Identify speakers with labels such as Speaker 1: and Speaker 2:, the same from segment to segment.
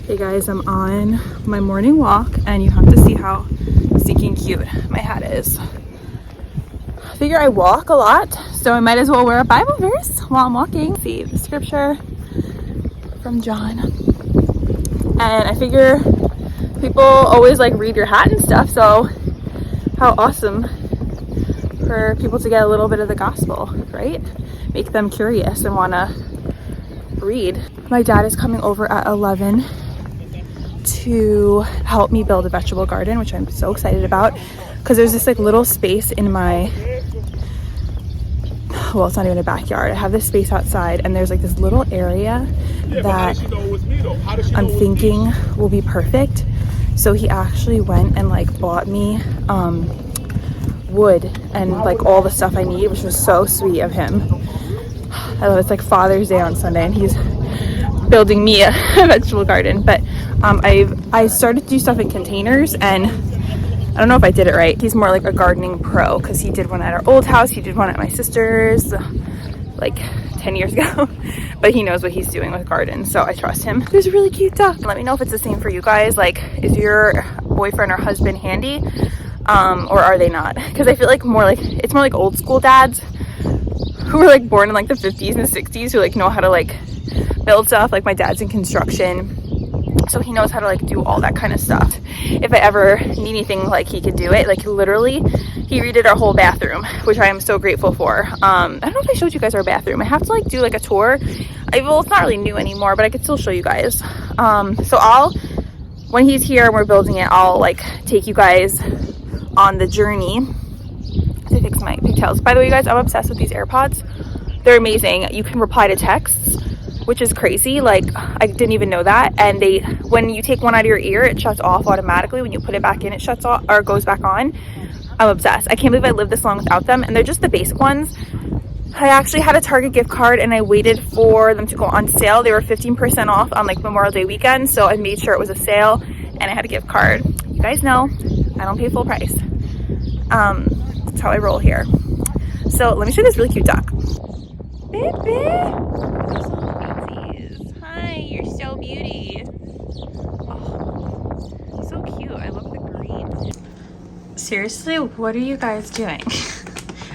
Speaker 1: Hey guys, I'm on my morning walk and you have to see how stinking cute my hat is. I figure I walk a lot, so I might as well wear a Bible verse while I'm walking. See the scripture from John. And I figure people always like read your hat and stuff, so how awesome for people to get a little bit of the gospel, right? Make them curious and want to read. My dad is coming over at 11 to help me build a vegetable garden, which I'm so excited about because there's this like little space in my, well, it's not even a backyard. I have this space outside and there's like this little area that I'm thinking will be perfect. So he actually went and like bought me wood and like all the stuff I need, which was so sweet of him. I love it. It's like Father's Day on Sunday and he's building me a vegetable garden. But I started to do stuff in containers, and I don't know if I did it right. He's more like a gardening pro because he did one at our old house, he did one at my sister's like 10 years ago. But he knows what he's doing with gardens, so I trust him. There's a really cute duck. Let me know if it's the same for you guys. Like, is your boyfriend or husband handy, or are they not? Because I feel like it's more like old school dads who were like born in like the 50s and 60s who like know how to like build stuff. Like my dad's in construction, so he knows how to like do all that kind of stuff. If I ever need anything, like he could do it. Like literally he redid our whole bathroom, which I am so grateful for. I don't know if I showed you guys our bathroom. I have to like do like a tour. Well, it's not really new anymore, but I could still show you guys. So when he's here and we're building it, I'll like take you guys on the journey to fix my pigtails. By the way, you guys, I'm obsessed with these AirPods. They're amazing. You can reply to texts, which is crazy. Like, I didn't even know that. And when you take one out of your ear, it shuts off automatically. When you put it back in, it shuts off or goes back on. I'm obsessed. I can't believe I lived this long without them. And they're just the basic ones. I actually had a Target gift card and I waited for them to go on sale. They were 15% off on like Memorial Day weekend. So I made sure it was a sale and I had a gift card. You guys know I don't pay full price. That's how I roll here. So let me show you this really cute duck. Hi, you're so beauty. Oh, so cute. I love the green. Seriously, what are you guys doing?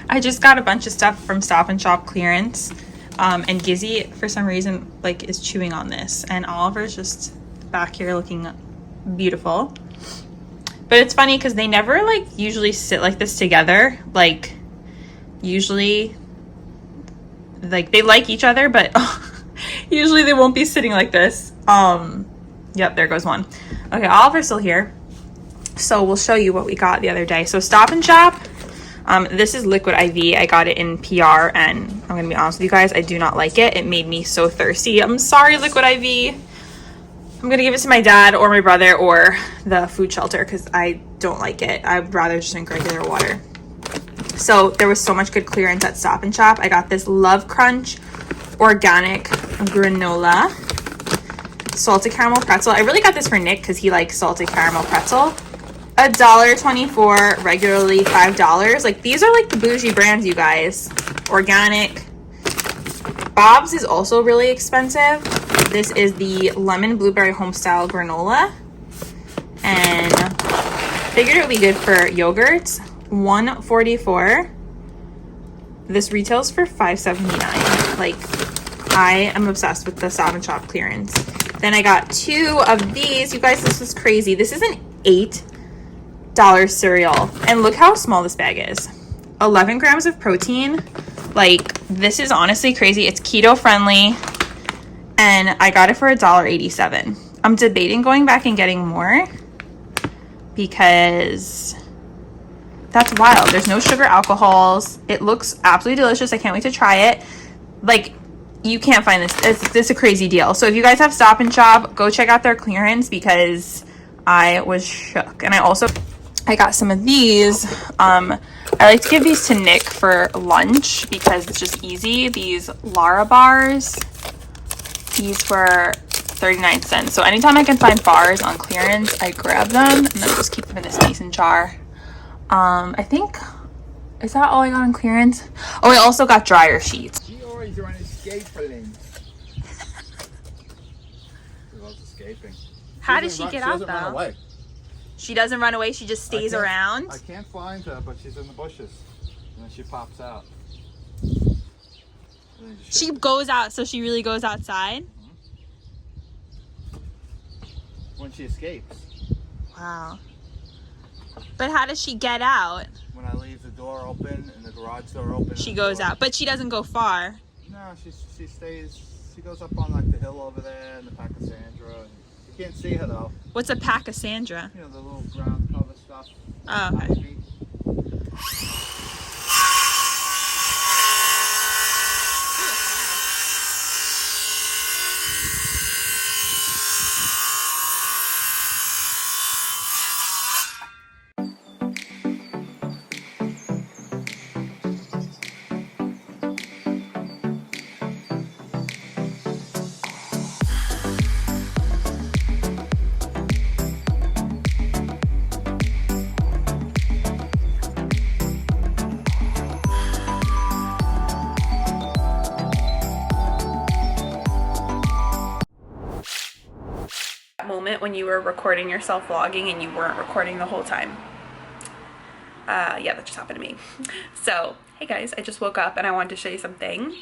Speaker 1: I just got a bunch of stuff from Stop and Shop clearance, and Gizzy for some reason like is chewing on this, and Oliver's just back here looking beautiful. But it's funny because they never like usually sit like this together. Like usually like they like each other, but usually they won't be sitting like this. Yep, there goes one. Okay, Oliver's still here, so we'll show you what we got the other day. So Stop and Shop, this is Liquid IV. I got it in PR, and I'm gonna be honest with you guys, I do not like it. It made me so thirsty. I'm sorry, Liquid IV. I'm gonna give it to my dad or my brother or the food shelter because I don't like it. I'd rather just drink regular water. So there was so much good clearance at Stop and Shop. I got this Love Crunch organic granola salted caramel pretzel. I really got this for Nick because he likes salted caramel pretzel. $1.24, regularly $5. Like these are like the bougie brands, you guys. Organic. Bob's is also really expensive. This is the lemon blueberry homestyle granola, and figured it would be good for yogurts. $1.44. This retails for $5.79. Like, I am obsessed with the Stop and Shop clearance. Then I got 2 of these. You guys, this is crazy. This is an $8 cereal, and look how small this bag is. 11 grams of protein. Like, this is honestly crazy. It's keto friendly, and I got it for $1.87. I'm debating going back and getting more because that's wild. There's no sugar alcohols. It looks absolutely delicious. I can't wait to try it. Like, you can't find this. It's a crazy deal. So if you guys have Stop and Shop, go check out their clearance because I was shook. And I got some of these. I like to give these to Nick for lunch because it's just easy. These Lara bars. These were 39 cents. So anytime I can find bars on clearance, I grab them and then just keep them in this mason jar. I think, is that all I got on clearance? Oh, I also got dryer sheets.
Speaker 2: She always on escape lane. She was escaping.
Speaker 1: How does she get out, though?
Speaker 2: She doesn't run away.
Speaker 1: She doesn't run away, she just stays around?
Speaker 2: I can't find her, but she's in the bushes. And then she pops out.
Speaker 1: She goes out, so she really goes outside?
Speaker 2: When she escapes.
Speaker 1: Wow. But how does she get out?
Speaker 2: When I leave the door open and the garage door open.
Speaker 1: She goes out, but she doesn't go far.
Speaker 2: No, she stays. She goes up on like the hill over there and the Pachysandra. You can't see her though.
Speaker 1: What's a Pachysandra?
Speaker 2: You know, the little ground cover stuff.
Speaker 1: Oh, okay. Moment when you were recording yourself vlogging and you weren't recording the whole time. Yeah, that just happened to me. So, hey guys, I just woke up and I wanted to show you something.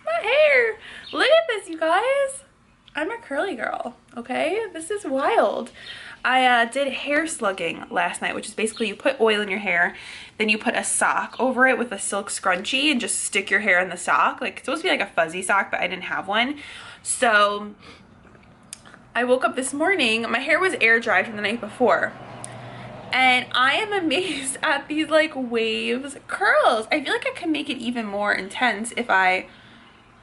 Speaker 1: My hair! Look at this, you guys! I'm a curly girl, okay? This is wild. I did hair slugging last night, which is basically you put oil in your hair, then you put a sock over it with a silk scrunchie and just stick your hair in the sock. Like, it's supposed to be like a fuzzy sock, but I didn't have one. So I woke up this morning, my hair was air dried from the night before, and I am amazed at these like waves curls. I feel like I can make it even more intense if I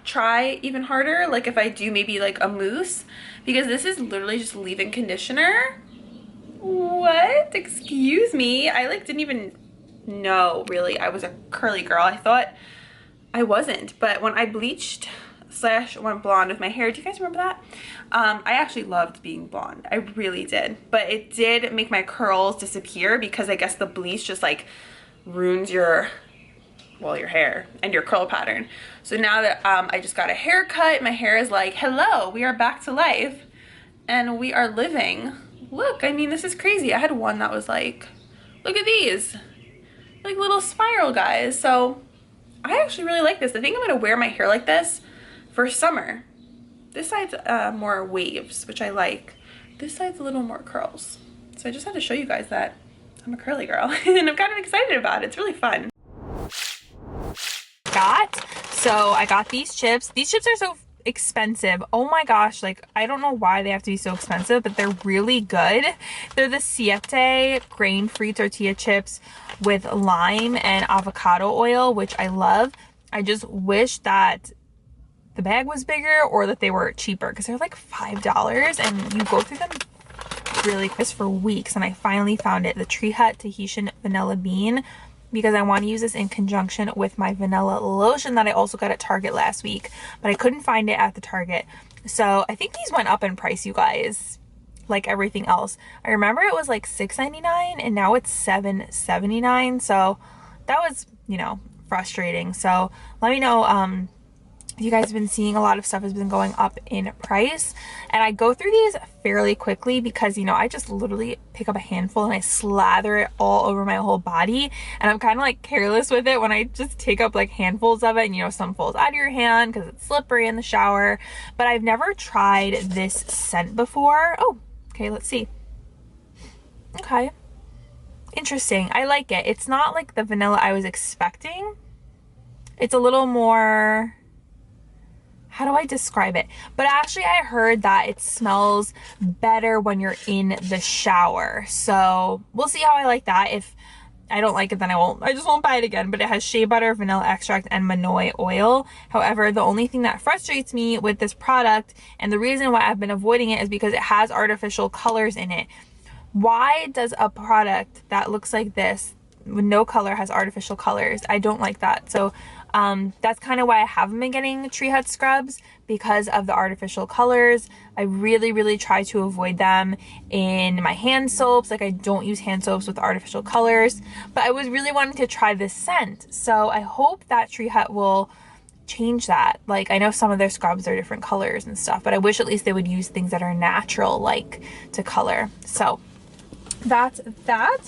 Speaker 1: try even harder, like if I do maybe like a mousse, because this is literally just leave-in conditioner. What? Excuse me. I like didn't even know really I was a curly girl. I thought I wasn't, but when I bleached / went blonde with my hair, do you guys remember that? I actually loved being blonde. I really did. But it did make my curls disappear because I guess the bleach just like ruins your, well, your hair and your curl pattern. So now that I just got a haircut, my hair is like, hello, we are back to life and we are living. Look, I mean, this is crazy. I had one that was like, look at these, like little spiral guys. So I actually really like this. I think I'm gonna wear my hair like this for summer. This side's more waves, which I like. This side's a little more curls. So I just had to show you guys that I'm a curly girl and I'm kind of excited about it. It's really fun. I got these chips. These chips are so expensive. Oh my gosh, like I don't know why they have to be so expensive, but they're really good. They're the Siete grain-free tortilla chips with lime and avocado oil, which I love. I just wish that the bag was bigger or that they were cheaper because they're like $5 and you go through them really quick for weeks. And I finally found it, the Tree Hut Tahitian Vanilla Bean, because I want to use this in conjunction with my vanilla lotion that I also got at Target last week, but I couldn't find it at the Target. So I think these went up in price, you guys, like everything else. I remember it was like $6.99 and now it's $7.79. So that was, you know, frustrating. So let me know you guys have been seeing a lot of stuff has been going up in price, and I go through these fairly quickly because, you know, I just literally pick up a handful and I slather it all over my whole body, and I'm kind of like careless with it when I just take up like handfuls of it, and you know, some falls out of your hand because it's slippery in the shower. But I've never tried this scent before. Oh, okay, let's see. Okay, interesting. I like it. It's not like the vanilla I was expecting. It's a little more, how do I describe it? But actually I heard that it smells better when you're in the shower. So we'll see how I like that. If I don't like it, then I just won't buy it again. But it has shea butter, vanilla extract, and manoi oil. However, the only thing that frustrates me with this product, and the reason why I've been avoiding it, is because it has artificial colors in it. Why does a product that looks like this with no color has artificial colors? I don't like that. So that's kind of why I haven't been getting Tree Hut scrubs, because of the artificial colors. I really try to avoid them in my hand soaps. Like, I don't use hand soaps with artificial colors, but I was really wanting to try this scent. So I hope that Tree Hut will change that. Like, I know some of their scrubs are different colors and stuff, but I wish at least they would use things that are natural, like, to color. So that's that.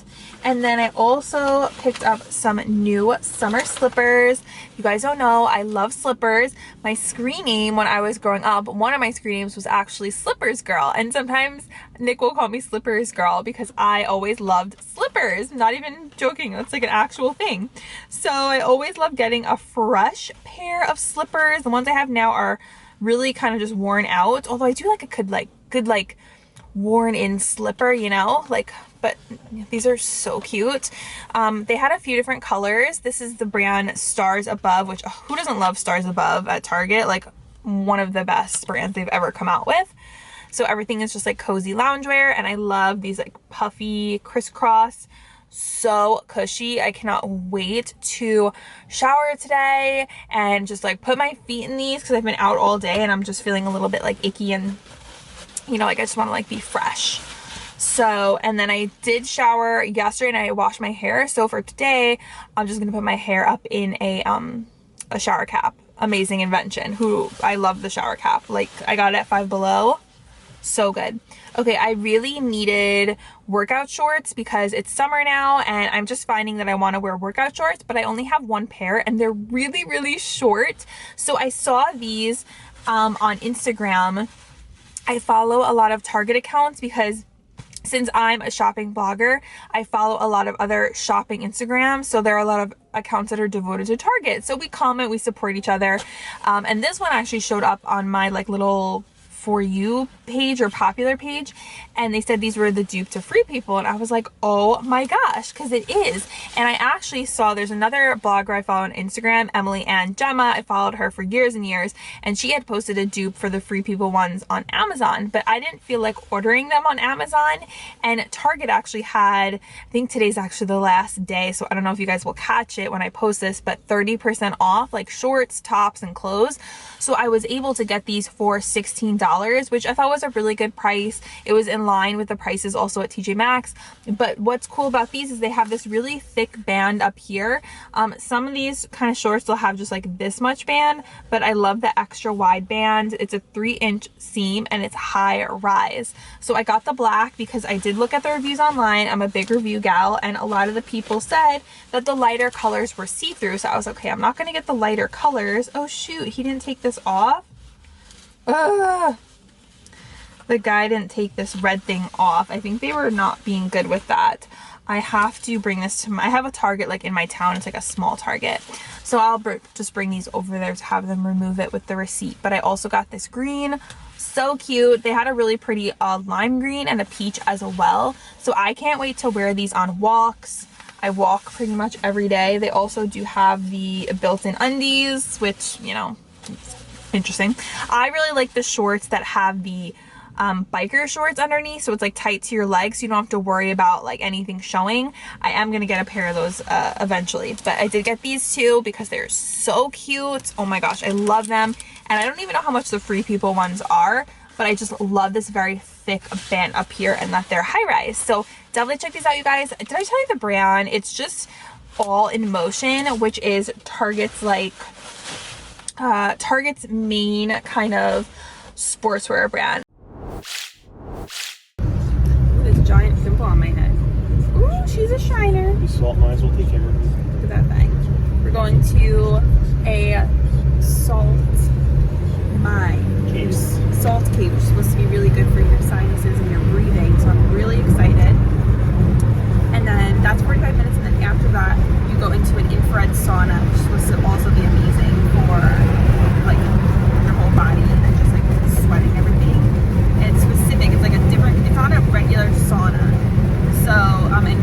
Speaker 1: And then I also picked up some new summer slippers. You guys don't know, I love slippers. My screen name when I was growing up, one of my screen names was actually Slippers Girl. And sometimes Nick will call me Slippers Girl because I always loved slippers. Not even joking, that's like an actual thing. So I always love getting a fresh pair of slippers. The ones I have now are really kind of just worn out. Although I do like a good worn in slipper, you know, like, but these are so cute. They had a few different colors. This is the brand Stars Above, which who doesn't love Stars Above at Target? Like, one of the best brands they've ever come out with. So everything is just like cozy loungewear, and I love these like puffy crisscross, so cushy. I cannot wait to shower today and just like put my feet in these because I've been out all day and I'm just feeling a little bit like icky and, you know, like I just want to like be fresh. So, and then I did shower yesterday and I washed my hair. So for today, I'm just gonna put my hair up in a shower cap. Amazing invention. I love the shower cap. Like, I got it at Five Below. So good. Okay, I really needed workout shorts because it's summer now and I'm just finding that I want to wear workout shorts, but I only have one pair and they're really, really short. So I saw these on Instagram. I follow a lot of Target accounts because since I'm a shopping blogger, I follow a lot of other shopping Instagrams. So there are a lot of accounts that are devoted to Target. So we comment, we support each other. And this one actually showed up on my like little For You page or popular page, and they said these were the dupe to Free People, and I was like, oh my gosh, because it is. And I actually saw there's another blogger I follow on Instagram, Emily Ann Gemma. I followed her for years and years, and she had posted a dupe for the Free People ones on Amazon, but I didn't feel like ordering them on Amazon. And Target actually had, I think today's actually the last day, so I don't know if you guys will catch it when I post this, but 30% off, like shorts, tops, and clothes. So I was able to get these for $16, which I thought was a really good price. It was in line with the prices also at TJ Maxx. But what's cool about these is they have this really thick band up here. Some of these kind of shorts will have just like this much band, but I love the extra wide band. It's a 3-inch seam and it's high rise. So I got the black because I did look at the reviews online. I'm a big review gal, and a lot of the people said that the lighter colors were see-through. So I was okay, I'm not gonna get the lighter colors. Oh shoot, he didn't take this off. The guy didn't take this red thing off. I think they were not being good with that. I have to bring this to I have a Target like in my town. It's like a small Target. So I'll just bring these over there to have them remove it with the receipt. But I also got this green. So cute. They had a really pretty lime green and a peach as well. So I can't wait to wear these on walks. I walk pretty much every day. They also do have the built-in undies, which, you know, it's interesting. I really like the shorts that have the biker shorts underneath, so it's like tight to your legs, so you don't have to worry about like anything showing. I am gonna get a pair of those eventually, but I did get these two because they're so cute. Oh my gosh, I love them. And I don't even know how much the Free People ones are, but I just love this very thick band up here and that they're high rise. So definitely check these out, you guys. Did I tell you the brand? It's just All in Motion, which is Target's like Target's main kind of sportswear brand. This giant pimple on my head. Ooh, she's a shiner.
Speaker 3: The salt mines will take care of it.
Speaker 1: Look at that thing. We're going to a salt mine.
Speaker 3: Cave.
Speaker 1: Salt cave, which is supposed to be really good for your sinuses and your breathing. So I'm really excited. And then that's 45 minutes, and then after that, you go into an infrared sauna, which is supposed to also be amazing for like your whole body and just like sweating and everything. And it's specific. It's like a different. It's not a regular sauna. So and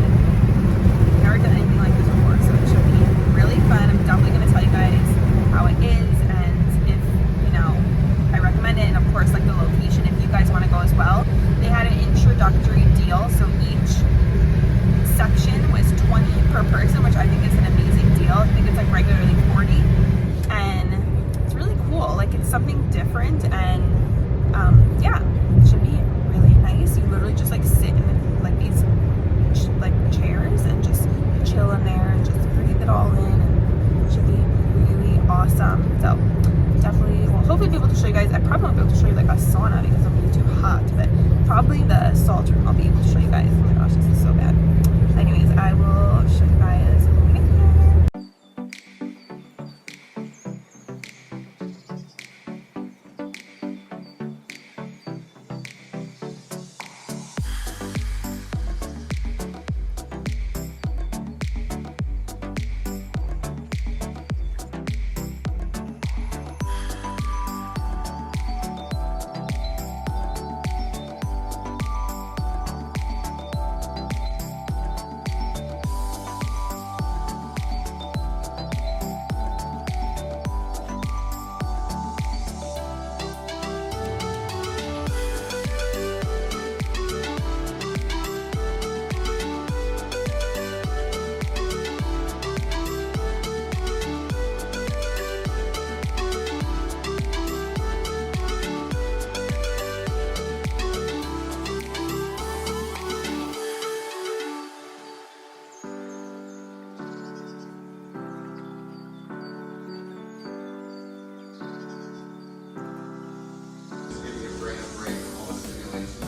Speaker 1: never done anything like this before, so it should be really fun. I'm definitely gonna tell you guys how it is and if, you know, I recommend it, and of course like the location if you guys want to go as well. They had it the salt room, I'll be able to show you guys. Oh my gosh, this is so bad. Anyways, I will show you guys when we get there.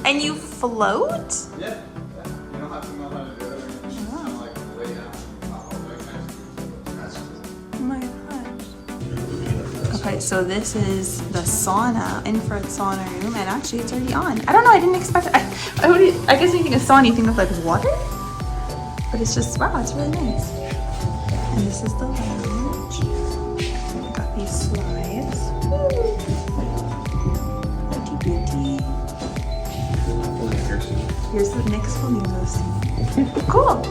Speaker 1: And you float?
Speaker 2: Yeah. You don't have to know how to do it. You just kind of like lay down.
Speaker 1: Oh my gosh. Okay, so this is the sauna, infrared sauna room, and actually it's already on. I don't know, I didn't expect it. I guess when you think of sauna, you think of like water, but it's just, wow, it's really nice. And this is the lounge. We got these slides. Woo. Pretty pretty. Here's the next flamingos. Cool.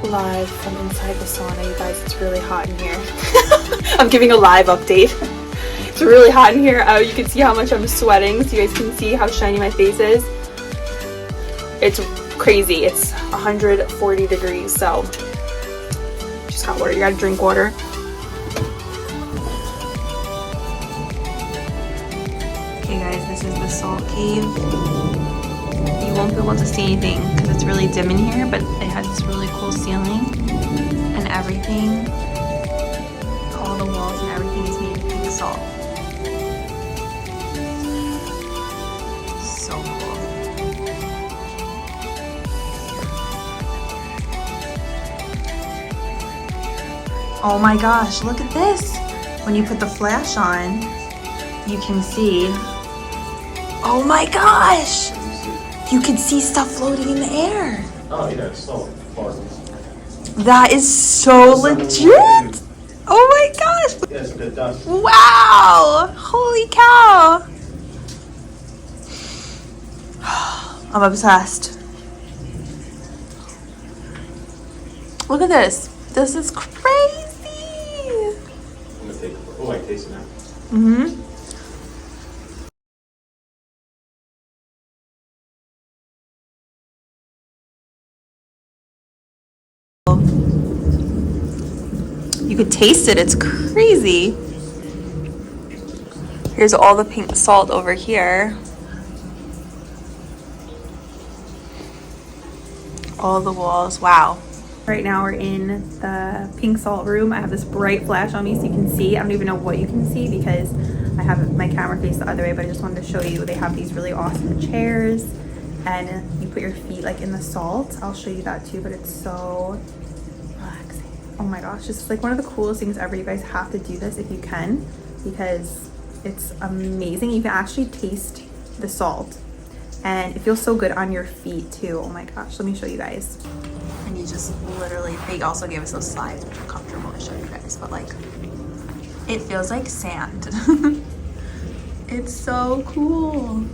Speaker 1: Live from inside the sauna, you guys. It's really hot in here. I'm giving a live update. It's really hot in here. You can see how much I'm sweating, so you guys can see how shiny my face is. It's crazy. It's 140 degrees, so just got water. You gotta drink water. Okay, guys, this is the salt cave. You won't be able to see anything because it's really dim in here, but it has this really cool ceiling and everything. All the walls and everything is made of pink salt. So cool. Oh my gosh, look at this. When you put the flash on, you can see. Oh my gosh! You can see stuff floating in the air.
Speaker 3: Oh, yeah, it's so far.
Speaker 1: That is so legit. Oh my gosh.
Speaker 3: Yes, it does.
Speaker 1: Wow. Holy cow. I'm obsessed. Look at this. This is crazy.
Speaker 3: I'm gonna take it. Oh, I taste it now.
Speaker 1: Mm-hmm. You could taste it. It's crazy. Here's all the pink salt over here. All the walls. Wow. Right now we're in the pink salt room. I have this bright flash on me so you can see. I don't even know what you can see because I have my camera faced the other way, but I just wanted to show you. They have these really awesome chairs and you put your feet like in the salt. I'll show you that too, but it's so relaxing. Oh my gosh, this is like one of the coolest things ever. You guys have to do this if you can because it's amazing. You can actually taste the salt and it feels so good on your feet too. Oh my gosh, let me show you guys. And you just literally, they also gave us those slides which are comfortable to show you guys, but like it feels like sand. It's so cool.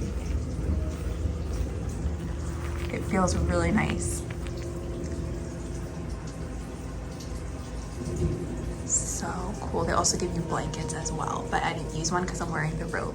Speaker 1: It feels really nice. So cool. They also give you blankets as well, but I didn't use one because I'm wearing the robe.